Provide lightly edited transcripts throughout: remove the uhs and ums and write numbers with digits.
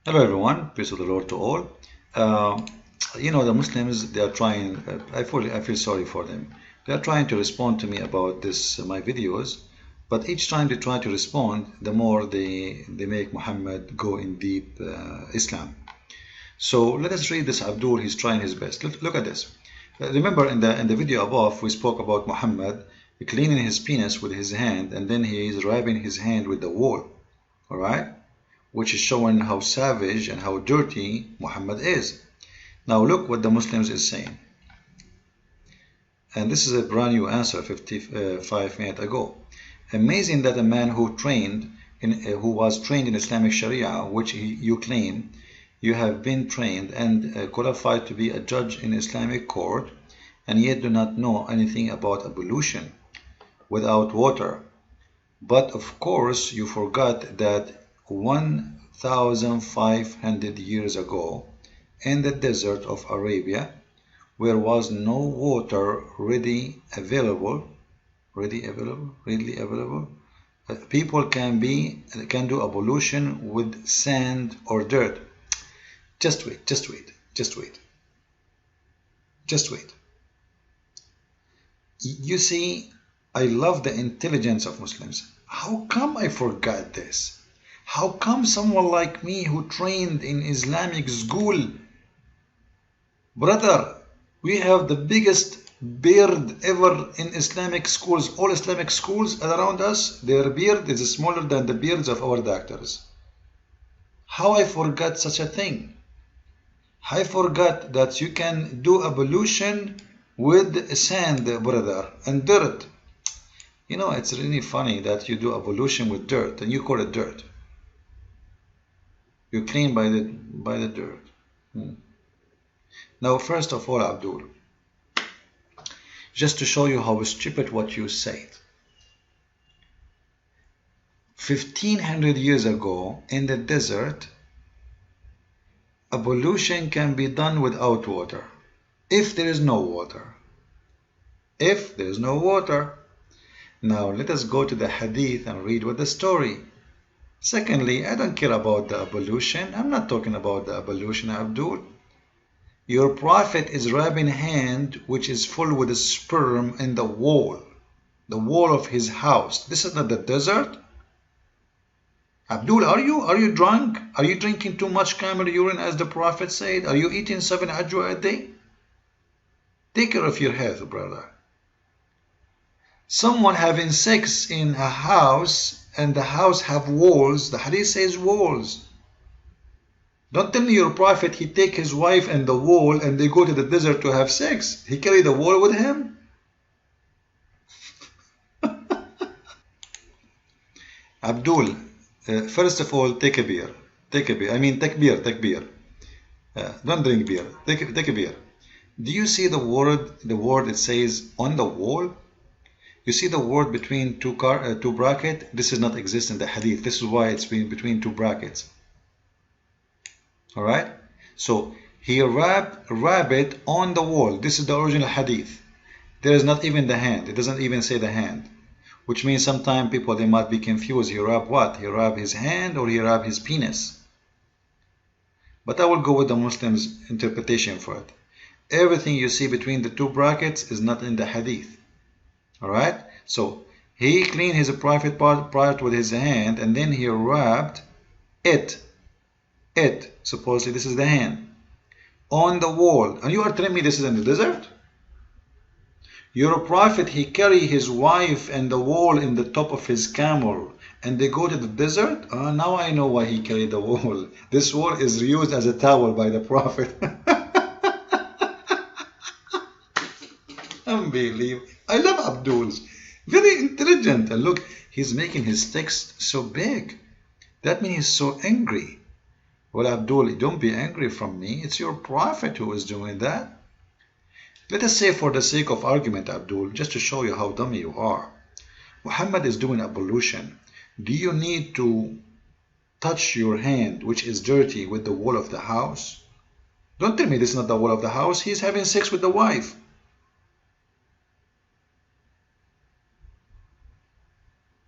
Hello everyone, peace of the Lord to all. Uh, the Muslims, they are trying, I feel sorry for them. They are trying to respond to me about this, my videos, but each time they try to respond, the more they make Muhammad go in deep Islam. So let us read this Abdul, he's trying his best. Look at this. Remember in the video above, we spoke about Muhammad cleaning his penis with his hand, and then he is rubbing his hand with the wall, all right? Which is showing how savage and how dirty Muhammad is. Now look what the Muslims is saying. And this is a brand new answer 55 minutes ago. Amazing that a man who was trained in Islamic Sharia, which you claim you have been trained and qualified to be a judge in Islamic court, and yet do not know anything about ablution without water. But of course you forgot that 1,500 years ago, in the desert of Arabia, where was no water readily available, people can do ablution with sand or dirt. Just wait. You see, I love the intelligence of Muslims. How come I forgot this? How come someone like me who trained in Islamic school? Brother, we have the biggest beard ever in Islamic schools. All Islamic schools around us, their beard is smaller than the beards of our doctors. How I forgot such a thing? I forgot that you can do ablution with sand, brother, and dirt. You know, it's really funny that you do ablution with dirt and you call it dirt. You clean by the dirt. Now, first of all, Abdul, just to show you how stupid what you said. 1,500 years ago, in the desert, ablution can be done without water. If there is no water. If there is no water. Now, let us go to the hadith and read what the story. Secondly, I don't care about the ablution. I'm not talking about the ablution, Abdul. Your prophet is rubbing hand which is full with sperm in the wall of his house. This is not the desert. Abdul, are you drunk? Are you drinking too much camel urine as the prophet said? Are you eating 7 ajwa a day? Take care of your health, brother. Someone having sex in a house and the house have walls. The hadith says walls. Don't tell me your prophet, he take his wife and the wall and they go to the desert to have sex. He carry the wall with him? Abdul, first of all, take a beer. Take beer. Don't drink beer. Take a beer. Do you see the word it says on the wall? You see the word between two brackets? This does not exist in the hadith. This is why it's been between two brackets. Alright? So he wrapped it on the wall. This is the original hadith. There is not even the hand. It doesn't even say the hand. Which means sometimes people, they might be confused. He wrapped what? He wrapped his hand or he wrapped his penis? But I will go with the Muslims' interpretation for it. Everything you see between the two brackets is not in the hadith. Alright? So he cleaned his private part with his hand and then he wrapped it, supposedly this is the hand, on the wall. And you are telling me this is in the desert? Your prophet, he carry his wife and the wall in the top of his camel and they go to the desert? Now I know why he carried the wall. This wall is used as a towel by the prophet. Unbelievable. I love Abdul's. Very intelligent. And look, he's making his text so big. That means he's so angry. Well, Abdul, don't be angry from me. It's your prophet who is doing that. Let us say for the sake of argument, Abdul, just to show you how dumb you are. Muhammad is doing ablution. Do you need to touch your hand, which is dirty, with the wall of the house? Don't tell me this is not the wall of the house. He's having sex with the wife.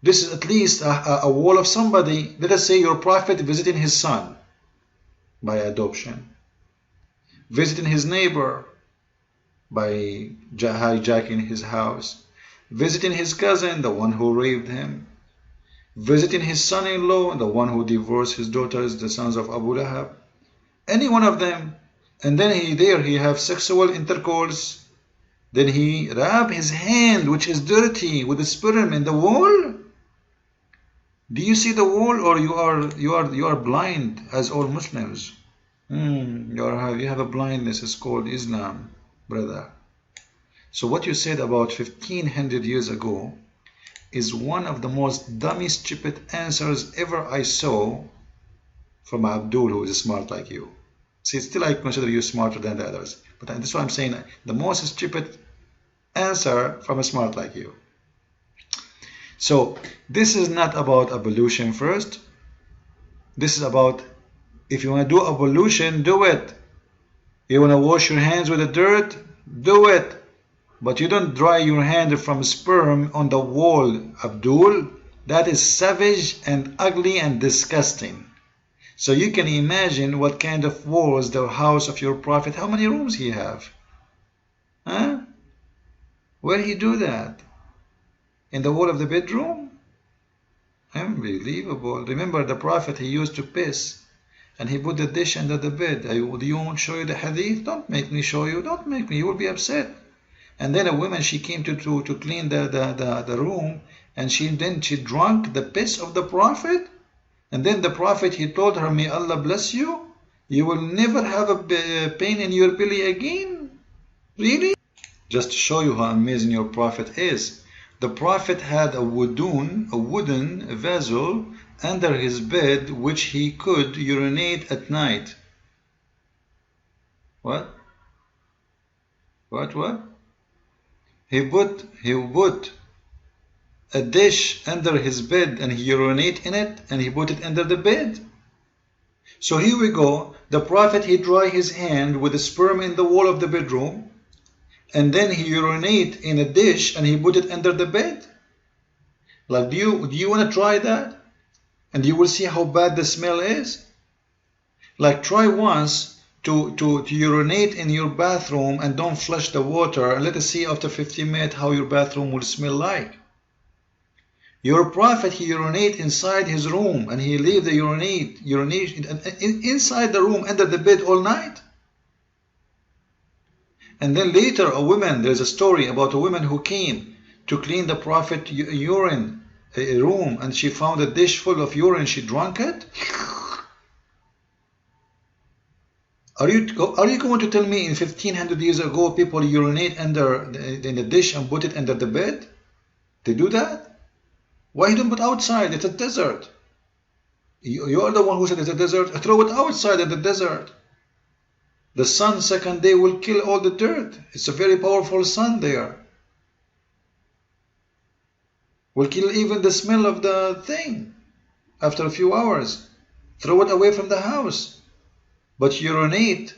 This is at least a wall of somebody. Let us say your prophet visiting his son. by adoption, visiting his neighbor by hijacking his house, visiting his cousin, the one who raped him, visiting his son-in-law, the one who divorced his daughters, the sons of Abu Lahab, any one of them, and then he have sexual intercourse, then he rub his hand, which is dirty, with the sperm in the wall. Do you see the wall, or you are blind as all Muslims? You have a blindness. It's called Islam, brother. So what you said about 1500 years ago is one of the most dummy, stupid answers ever I saw from Abdul, who is smart like you. See, still I consider you smarter than the others. But that's why I'm saying the most stupid answer from a smart like you. So this is not about ablution first. This is about, if you want to do ablution, do it. You want to wash your hands with the dirt, do it. But you don't dry your hand from sperm on the wall, Abdul. That is savage and ugly and disgusting. So you can imagine what kind of walls the house of your prophet, how many rooms he have? Huh? Where did he do that? In the wall of the bedroom? Unbelievable. Remember the prophet, he used to piss and he put the dish under the bed. Do you want to show you the hadith? Don't make me show you. Don't make me. You will be upset. And then a woman, she came to clean the room, and she drank the piss of the prophet. And then the prophet, he told her, may Allah bless you. You will never have a pain in your belly again. Really? Just to show you how amazing your prophet is. The prophet had a wooden vessel under his bed, which he could urinate at night. What? What? He put a dish under his bed and he urinate in it, and he put it under the bed. So here we go. The prophet, he dry his hand with the sperm in the wall of the bedroom, and then he urinate in a dish and he put it under the bed. Like, do you want to try that? And you will see how bad the smell is. Like, try once to urinate in your bathroom and don't flush the water, and let us see after 15 minutes how your bathroom will smell like. Your prophet, he urinate inside his room, and he leave the urination inside the room under the bed all night. And then later there's a story about a woman who came to clean the prophet urine room, and she found a dish full of urine. She drank it. Are you going to tell me in 1500 years ago people urinate in the dish and put it under the bed? They do that? Why you don't put outside? It's a desert. You are the one who said it's a desert. Throw it outside in the desert. The sun second day will kill all the dirt. It's a very powerful sun there. Will kill even the smell of the thing after a few hours. Throw it away from the house. But urinate.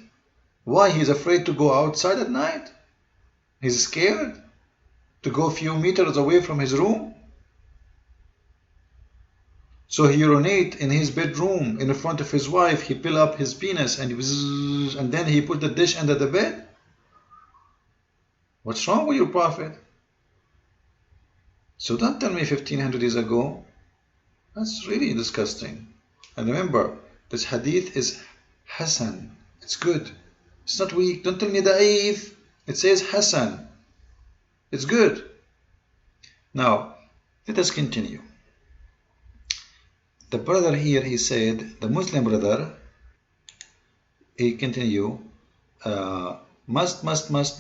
Why? He's afraid to go outside at night? He's scared to go a few meters away from his room? So he urinate in his bedroom in front of his wife. He pull up his penis and then he put the dish under the bed? What's wrong with your prophet? So don't tell me 1500 years ago. That's really disgusting. And remember, this hadith is Hasan. It's good. It's not weak. Don't tell me da'if. It says Hasan. It's good. Now, let us continue. The brother here, he said, the Muslim brother, he continue, must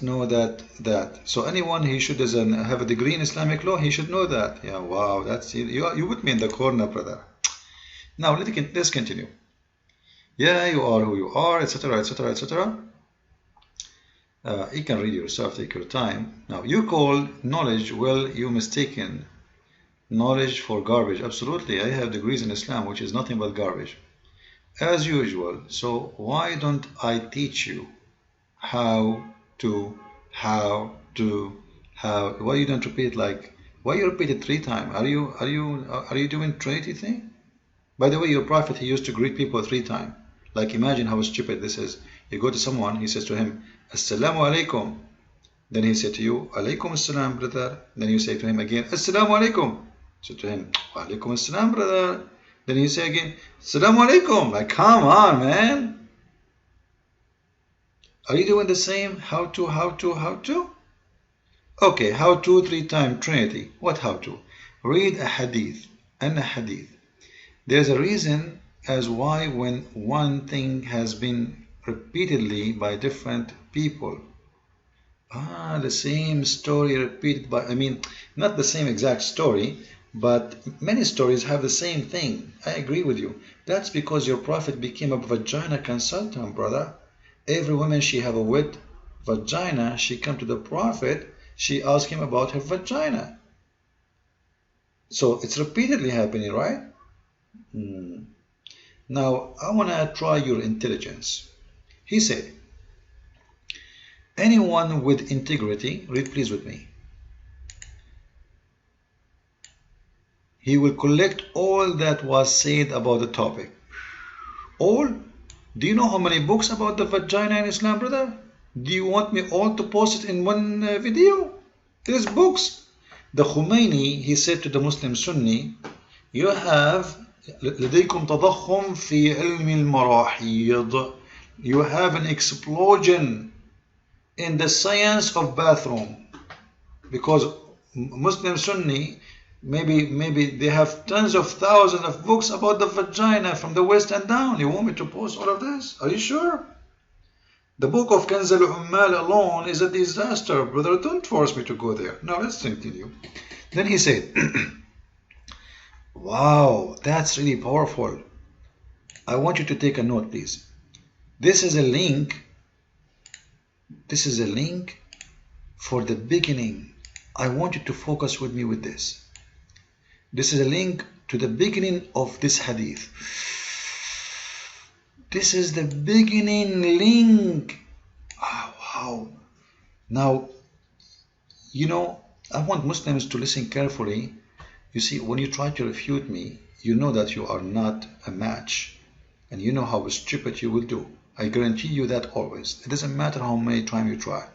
know that. So anyone he should have a degree in Islamic law, he should know that. Yeah, wow, that's you put me in the corner, brother. Now let's continue. Yeah, you are who you are, etc., etc., etc. You can read yourself, take your time. Now, you call knowledge, well, you mistaken knowledge for garbage. Absolutely, I have degrees in Islam, which is nothing but garbage, as usual. So why don't I teach you how? Why you don't repeat why you repeat it 3 times? Are you doing Trinity thing? By the way, your prophet, he used to greet people 3 times. Like imagine how stupid this is. You go to someone, he says to him, Assalamu alaikum. Then he said to you, Alaikum assalam, brother. Then you say to him again, Assalamu alaikum. So to him, Alaikum assalam, brother. Then you say again, Assalamu alaikum. Like, come on, man. Are you doing the same? How to? Okay, how to 3-time Trinity. What how to? Read a hadith and a hadith. There's a reason as why when one thing has been repeatedly by different people. The same story repeated by, not the same exact story, but many stories have the same thing. I agree with you. That's because your prophet became a vagina consultant, brother. Every woman she have a wet vagina, she come to the prophet, she ask him about her vagina. So it's repeatedly happening, right? Now, I want to try your intelligence. He said, anyone with integrity, read please with me, he will collect all that was said about the topic. All? Do you know how many books about the vagina in Islam, brother? Do you want me all to post it in one video? There's books. The Khomeini, he said to the Muslim Sunni, you have لديكم تضخم في علم المراحيض. You have an explosion in the science of bathroom, because Muslim Sunni, maybe they have tons of thousands of books about the vagina from the waist and down. You want me to post all of this? Are you sure? The book of Kanz al-Ummal alone is a disaster, brother. Don't force me to go there. Now let's continue. Then he said, wow, that's really powerful. I want you to take a note, please. This is a link. This is a link for the beginning. I want you to focus with me with this. This is a link to the beginning of this hadith. This is the beginning link. Oh, wow. Now, I want Muslims to listen carefully. You see, when you try to refute me, you know that you are not a match. And you know how stupid you will do. I guarantee you that always. It doesn't matter how many times you try.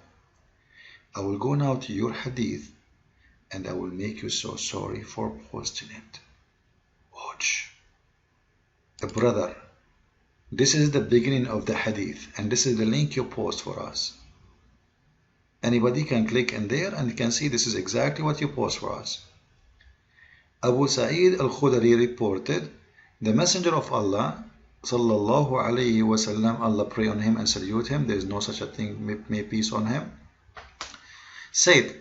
I will go now to your hadith and I will make you so sorry for posting it. Watch. Brother, this is the beginning of the hadith and this is the link you post for us. Anybody can click in there and can see this is exactly what you post for us. Abu Sa'id al-Khudri reported, the Messenger of Allah sallallahu alayhi wasallam, Allah pray on him and salute him, there is no such a thing, may peace on him, said,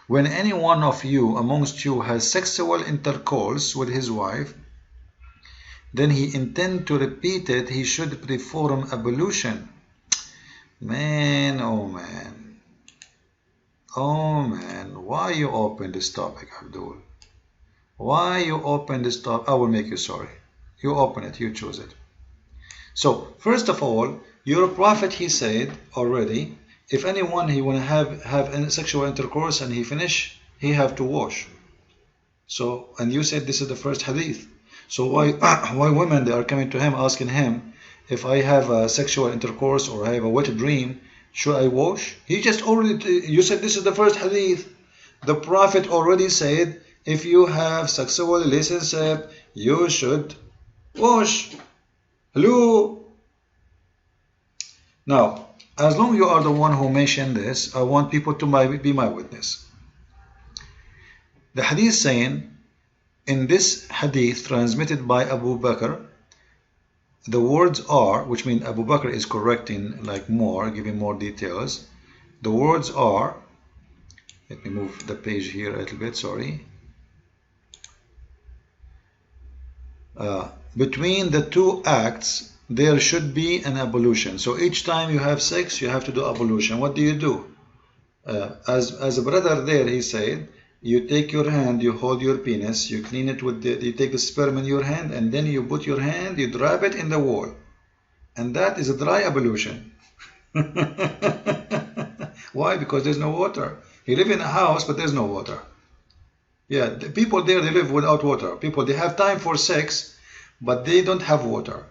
when any one of you amongst you has sexual intercourse with his wife, then he intend to repeat it, he should perform ablution. Man, oh man, why you open this topic, Abdul? Why you open this topic? I will make you sorry. You open it, you choose it. So, first of all, your prophet, he said already, if anyone he want to have sexual intercourse and he finish, he have to wash. So, and you said this is the first hadith. So why women, they are coming to him asking him, if I have a sexual intercourse or I have a wet dream, should I wash? He just already, you said this is the first hadith. The prophet already said, if you have sexual relationship, you should wash. Hello? Now, as long as you are the one who mentioned this, I want people to be my witness. The hadith saying, in this hadith transmitted by Abu Bakr, the words are, which means Abu Bakr is correcting like more, giving more details. The words are, let me move the page here a little bit, sorry. Between the two acts, there should be an ablution. So each time you have sex, you have to do ablution. What do you do? As a brother there, he said, you take your hand, you hold your penis, you clean it with you take the sperm in your hand, and then you put your hand, you drop it in the wall. And that is a dry ablution. Why? Because there's no water. You live in a house, but there's no water. Yeah, the people there, they live without water. People, they have time for sex, but they don't have water.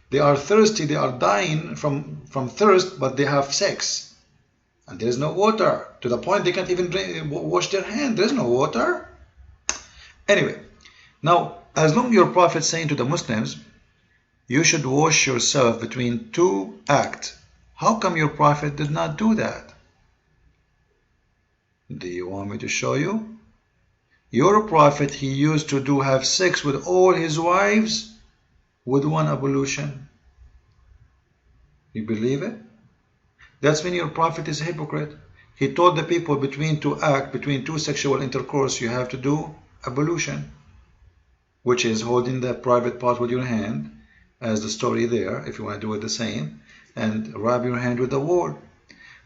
They are thirsty, they are dying from thirst, but they have sex. And there is no water, to the point they can't even wash their hand. There is no water. Anyway, now, as long as your Prophet is saying to the Muslims, you should wash yourself between two acts, how come your Prophet did not do that? Do you want me to show you? Your Prophet, he used to have sex with all his wives with one ablution. You believe it? That's when your Prophet is a hypocrite. He told the people between two sexual intercourse, you have to do ablution, which is holding the private part with your hand, as the story there, if you want to do it the same, and rub your hand with the wall.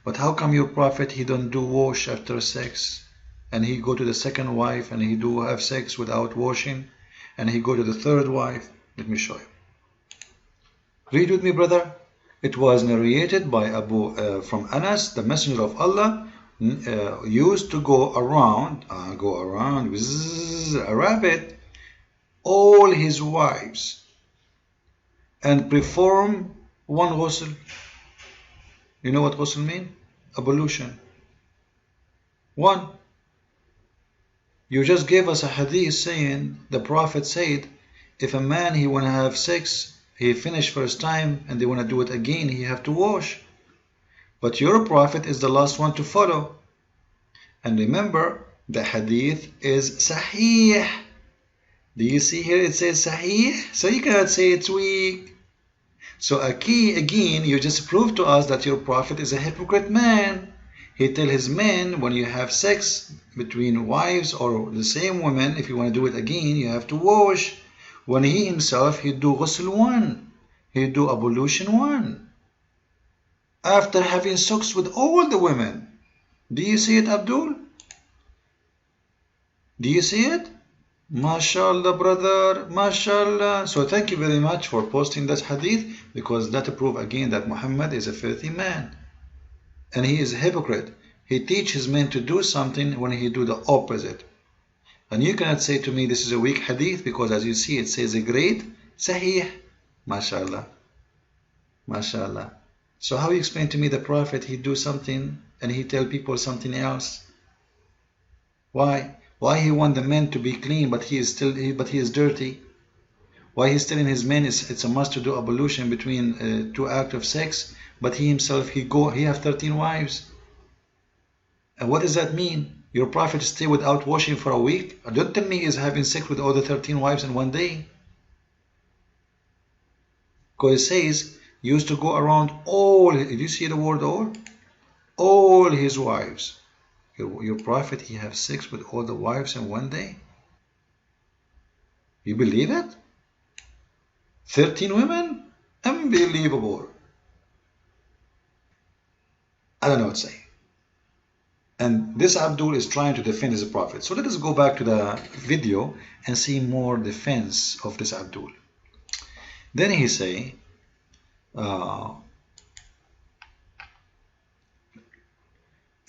But how come your Prophet, he don't do wash after sex, and he go to the second wife and he do have sex without washing, and he go to the third wife? Let me show you. Read with me, brother. It was narrated by from Anas, the Messenger of Allah used to go around with a rabbit, all his wives, and perform one ghusl. You know what ghusl mean? Ablution. One. You just gave us a hadith saying, the Prophet said, if a man, he want to have sex, he finished first time and they want to do it again, he have to wash. But your Prophet is the last one to follow. And remember, the hadith is sahih. Do you see here it says sahih? So you cannot say it's weak. So again, you just proved to us that your Prophet is a hypocrite man. He tell his men, when you have sex between wives or the same woman, if you want to do it again, you have to wash. When he himself, he do ghusl one, he do ablution one, after having sex with all the women. Do you see it, Abdul? Do you see it? MashaAllah, brother, MashaAllah. So thank you very much for posting this hadith, because that proves again that Muhammad is a filthy man. And he is a hypocrite. He teaches men to do something when he do the opposite. And you cannot say to me this is a weak hadith, because as you see it says a great sahih. MashaAllah. MashaAllah. So how you explain to me the Prophet, he do something and he tell people something else? Why? Why he want the men to be clean, but he is dirty? Why he's telling his men it's a must to do ablution between two acts of sex, but he himself, he have 13 wives? And what does that mean? Your Prophet stay without washing for a week? Don't tell me he's having sex with all the 13 wives in one day. Because it says he used to go around all. Did you see the word all? All his wives. Your Prophet, he have sex with all the wives in one day? You believe it? 13 women? Unbelievable. I don't know what to say. And this Abdul is trying to defend his Prophet. So let us go back to the video and see more defense of this Abdul. Then he say,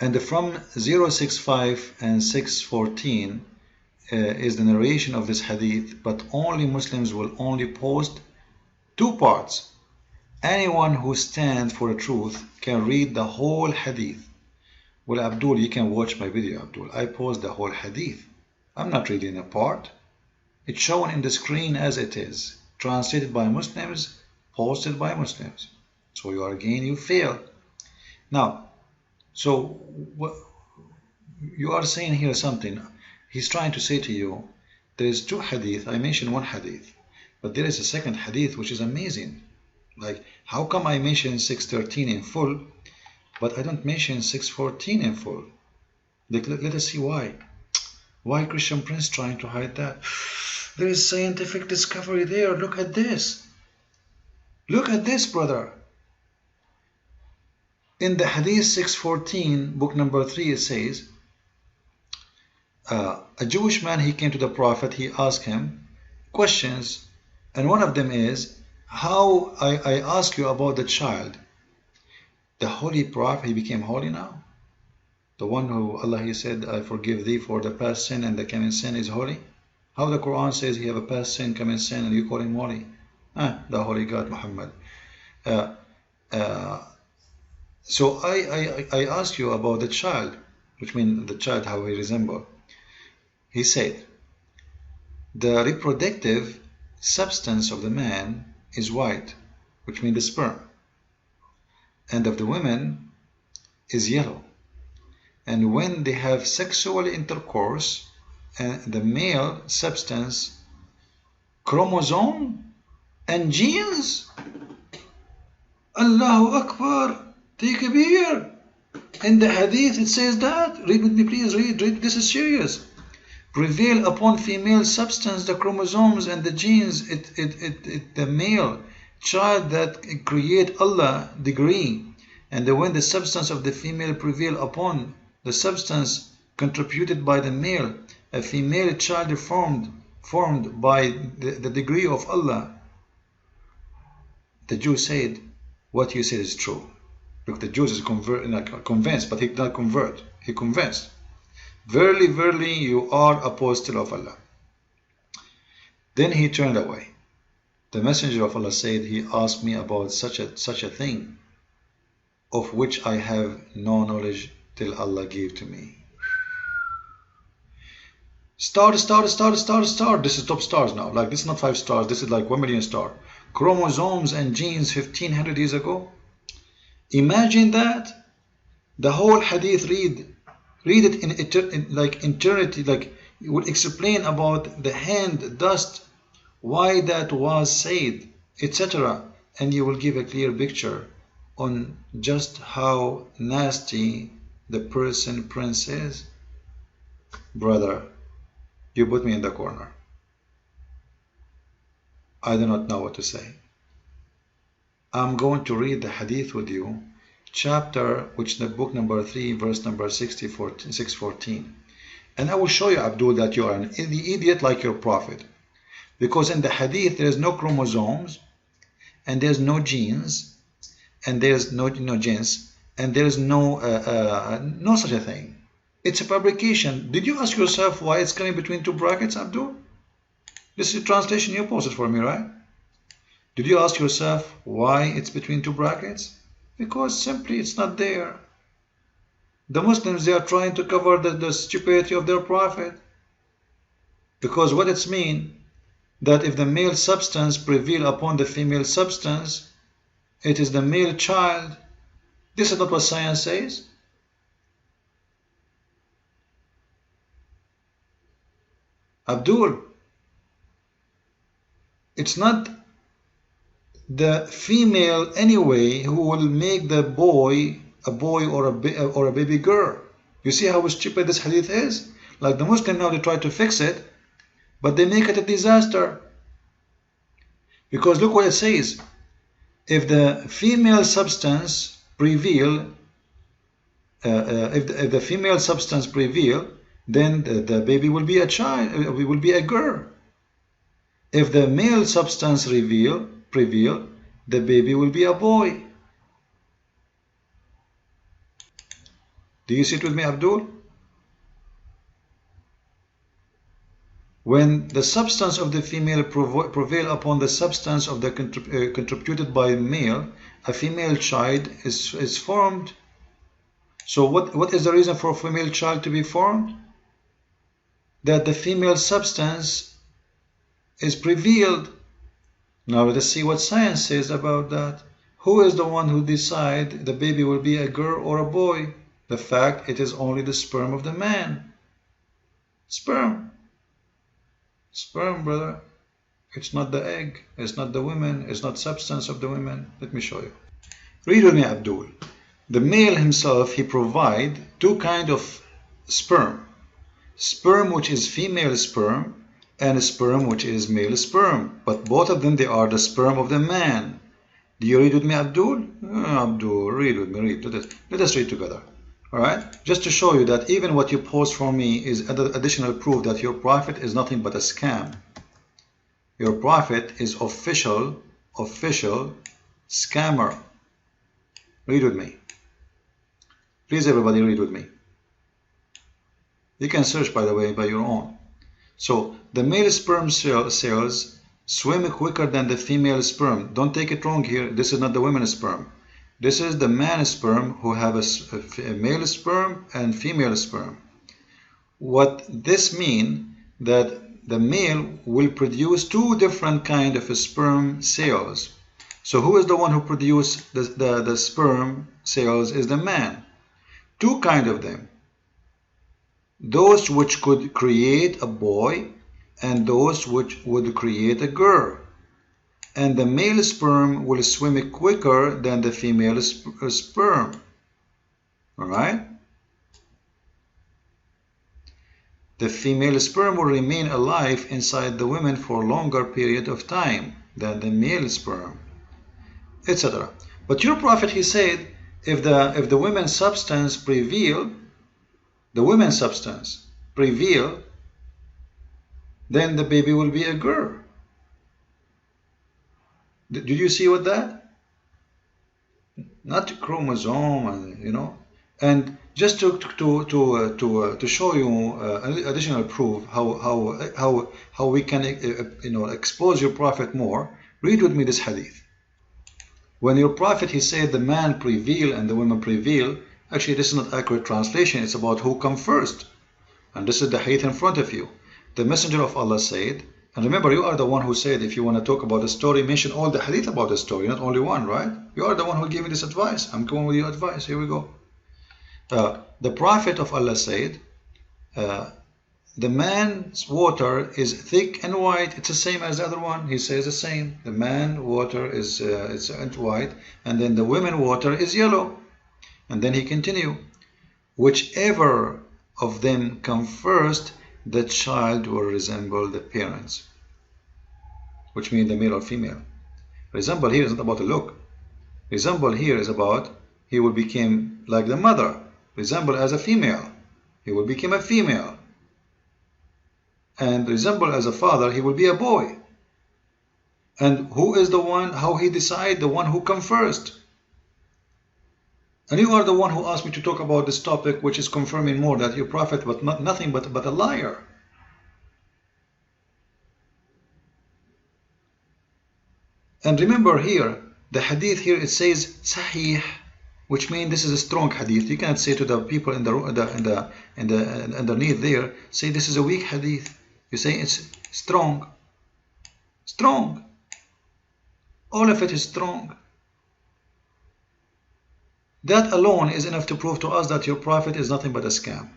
and from 065 and 614 is the narration of this hadith, but only Muslims will only post two parts. Anyone who stands for the truth can read the whole hadith. Well, Abdul, you can watch my video, Abdul. I post the whole hadith. I'm not reading a part. It's shown in the screen as it is. Translated by Muslims, posted by Muslims. So you fail. Now, so you are saying here something. He's trying to say to you, there is two hadith. I mentioned one hadith. But there is a second hadith which is amazing. Like, how come I mention 613 in full, but I don't mention 614 in full? Let us see why. Why Christian Prince trying to hide that? There is scientific discovery there. Look at this. Look at this, brother. In the Hadith 614, book number 3, it says, a Jewish man, he came to the Prophet, he asked him questions, and one of them is, how I ask you about the child. The Holy Prophet, he became holy now. The one who Allah, he said, I forgive thee for the past sin and the coming sin is holy. How the Quran says he have a past sin, coming sin, and you call him holy? The Holy God Muhammad. Uh, uh, so I asked you about the child, which means the child, how he resemble. He said, the reproductive substance of the man is white, which means the sperm, and of the women is yellow. And when they have sexual intercourse, the male substance, chromosome and genes, Allahu Akbar, take a beer. In the hadith it says that. Read with me, please. Read. This is serious. Prevail upon female substance, the chromosomes and the genes, the male child that create Allah degree. And when the substance of the female prevail upon the substance contributed by the male, a female child formed by the degree of Allah. The Jew said, what you said is true. Look, the Jew is convinced, but he did not convert. He convinced. Verily, verily, you are apostle of Allah. Then he turned away. The messenger of Allah said, he asked me about such a thing, of which I have no knowledge till Allah gave to me. Star. This is top stars now. Like, this is not 5 stars. This is like 1 million stars. Chromosomes and genes 1500 years ago. Imagine that. The whole hadith, read it in eternity, like it would explain about the hand, dust, why that was said, etc. And you will give a clear picture on just how nasty the prince is. Brother, you put me in the corner. I do not know what to say. I'm going to read the hadith with you, chapter, which the book number 3, verse number 614. And I will show you, Abdul, that you are an idiot like your prophet. Because in the hadith there is no chromosomes, and there's no genes, and there's no genes, and there's no such a thing. It's a fabrication. Did you ask yourself why it's coming between 2 brackets, Abdul? This is a translation you posted for me, right? Did you ask yourself why it's between 2 brackets? Because simply it's not there. The Muslims, they are trying to cover the stupidity of their prophet. Because what it's mean, that if the male substance prevail upon the female substance, it is the male child. This is not what science says. Abdul, it's not the female anyway who will make the boy a boy or a baby girl. You see how stupid this hadith is? Like the Muslim now, they try to fix it, but they make it a disaster. Because look what it says. If the female substance prevail, if the female substance prevail, then the baby will be a child, will be a girl. If the male substance prevail, the baby will be a boy. Do you see it with me, Abdul? When the substance of the female prevail upon the substance of the contributed by male, a female child is formed. So what is the reason for a female child to be formed? That the female substance is prevailed. Now let us see what science says about that. Who is the one who decides the baby will be a girl or a boy? The fact it is only the sperm of the man. Sperm, brother. It's not the egg. It's not the women. It's not substance of the women. Let me show you. Read with me, Abdul. The male himself, he provide 2 kinds of sperm. Sperm which is female sperm, and sperm which is male sperm. But both of them, they are the sperm of the man. Do you read with me, Abdul? Abdul, read with me. Read. Let us read together. Alright? Just to show you that even what you post for me is additional proof that your prophet is nothing but a scam. Your prophet is official scammer. Read with me. Please, everybody, read with me. You can search, by the way, by your own. So, the male sperm cells swim quicker than the female sperm. Don't take it wrong here. This is not the women's sperm. This is the man's sperm who have a male sperm and female sperm. What this means that the male will produce two different kind of sperm cells. So who is the one who produces the sperm cells is the man. Two kind of them. Those which could create a boy and those which would create a girl. And the male sperm will swim quicker than the female sperm. Alright? The female sperm will remain alive inside the woman for a longer period of time than the male sperm, etc. But your prophet, he said, if the women's substance prevail, then the baby will be a girl. Did you see what that? Not chromosome, and and just to show you additional proof how we can expose your prophet more. Read with me this hadith. When your prophet, he said the man prevail and the women prevail, actually this is not accurate translation. It's about who come first, and this is the hadith in front of you. The messenger of Allah said, and remember, you are the one who said if you want to talk about the story, mention all the hadith about the story, not only one, right? You are the one who gave me this advice. I'm going with your advice. Here we go. The prophet of Allah said, the man's water is thick and white. It's the same as the other one. He says the same. The man water is white, and then the women water is yellow. And then he continue, whichever of them come first, the child will resemble the parents, which means the male or female. Resemble here is not about the look. Resemble here is about he will become like the mother. Resemble as a female, he will become a female. And resemble as a father, he will be a boy. And who is the one, how he decide, the one who come first? And you are the one who asked me to talk about this topic, which is confirming more that your prophet but nothing but a liar. And remember here, the hadith here, it says sahih, which means this is a strong hadith. You cannot say to the people in the underneath there, say this is a weak hadith. You say it's strong. Strong. All of it is strong. That alone is enough to prove to us that your prophet is nothing but a scam.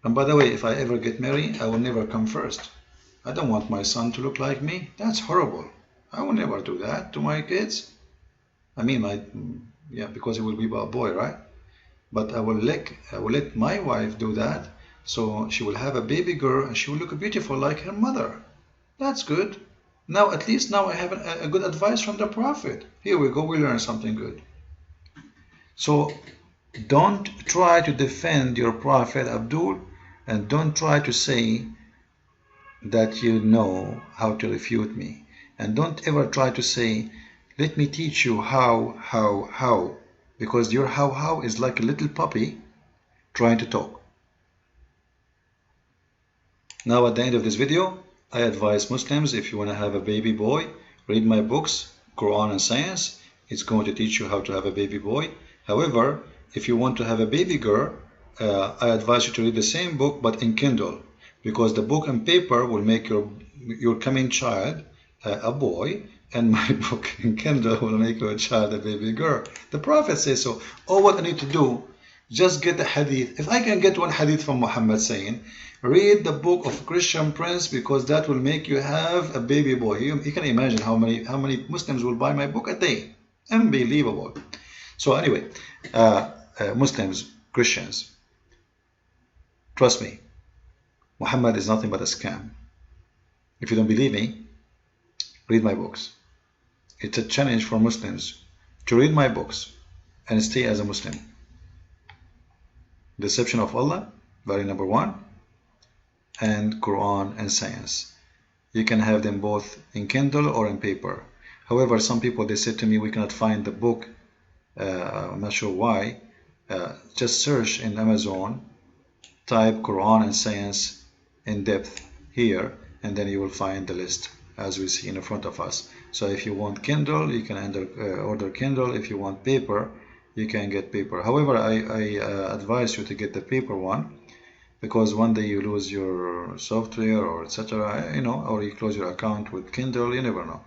And by the way, if I ever get married, I will never come first. I don't want my son to look like me. That's horrible. I will never do that to my kids. I mean, because it will be a boy, right? But I will let my wife do that, so she will have a baby girl and she will look beautiful like her mother. That's good. Now, at least now I have a good advice from the prophet. Here we go, we learn something good. So don't try to defend your prophet Abdul, and don't try to say that you know how to refute me. And don't ever try to say, let me teach you how, because your how is like a little puppy trying to talk. Now at the end of this video, I advise Muslims, if you want to have a baby boy, read my books, Quran and Science. It's going to teach you how to have a baby boy. However, if you want to have a baby girl, I advise you to read the same book but in Kindle, because the book and paper will make your coming child a boy, and my book in Kindle will make your child a baby girl. The Prophet says so. All what I need to do, just get the hadith. If I can get one hadith from Muhammad saying, read the book of Christian Prince, because that will make you have a baby boy. You can imagine how many Muslims will buy my book a day. Unbelievable. So anyway, Muslims, Christians, trust me, Muhammad is nothing but a scam. If you don't believe me, read my books. It's a challenge for Muslims to read my books and stay as a Muslim. Deception of Allah, very number one, and Quran and Science. You can have them both in Kindle or in paper. However, some people, they said to me, we cannot find the book. I'm not sure why. Just search in Amazon, type Quran and Science in depth here, and then you will find the list as we see in front of us. So if you want Kindle, you can order Kindle. If you want paper, you can get paper. However, I advise you to get the paper one, because one day you lose your software or etc., or you close your account with Kindle, you never know.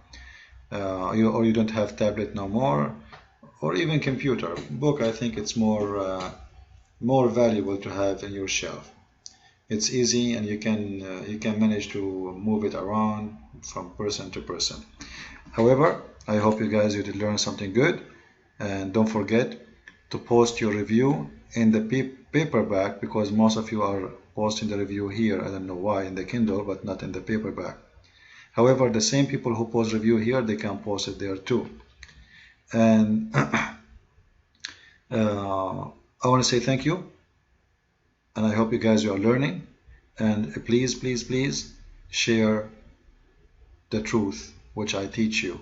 Or you don't have tablet no more, or even computer. Book, I think it's more valuable to have in your shelf. It's easy, and you can manage to move it around from person to person. However, I hope you guys did learn something good, and don't forget to post your review in the paperback, because most of you are posting the review here. I don't know why, in the Kindle, but not in the paperback. However, the same people who post review here, they can post it there too. And I want to say thank you, and I hope you guys are learning. And please, please, please share the truth which I teach you.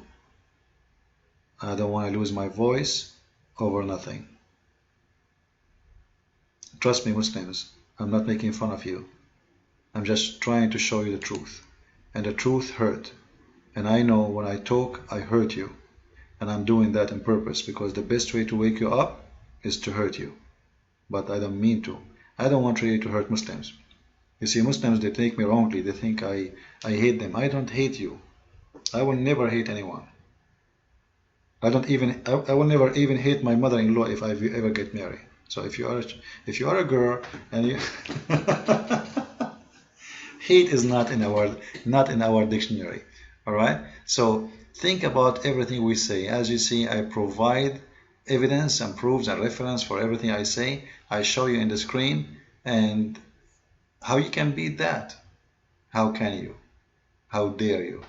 I don't want to lose my voice over nothing. Trust me, Muslims, I'm not making fun of you. I'm just trying to show you the truth. And the truth hurt. And I know when I talk, I hurt you. And I'm doing that on purpose, because the best way to wake you up is to hurt you. But I don't mean to. I don't want really to hurt Muslims. You see, Muslims, they take me wrongly. They think I hate them. I don't hate you. I will never hate anyone. I will never even hate my mother-in-law if I ever get married. So if you are a girl and you hate is not in our dictionary. All right. So think about everything we say. As you see, I provide evidence and proofs and reference for everything I say. I show you in the screen, and how you can beat that? How can you? How dare you?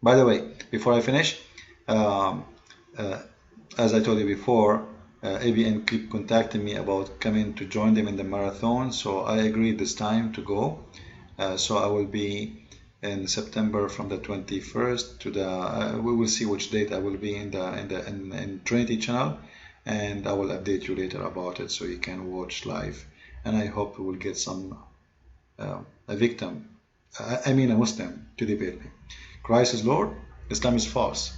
By the way, before I finish, as I told you before, ABN keep contacting me about coming to join them in the marathon, so I agreed this time to go. So I will be in September from the 21st to the. We will see which date I will be in Trinity channel, and I will update you later about it so you can watch live. And I hope we will get some a victim, I mean a Muslim, to debate me. Christ is Lord, Islam is false.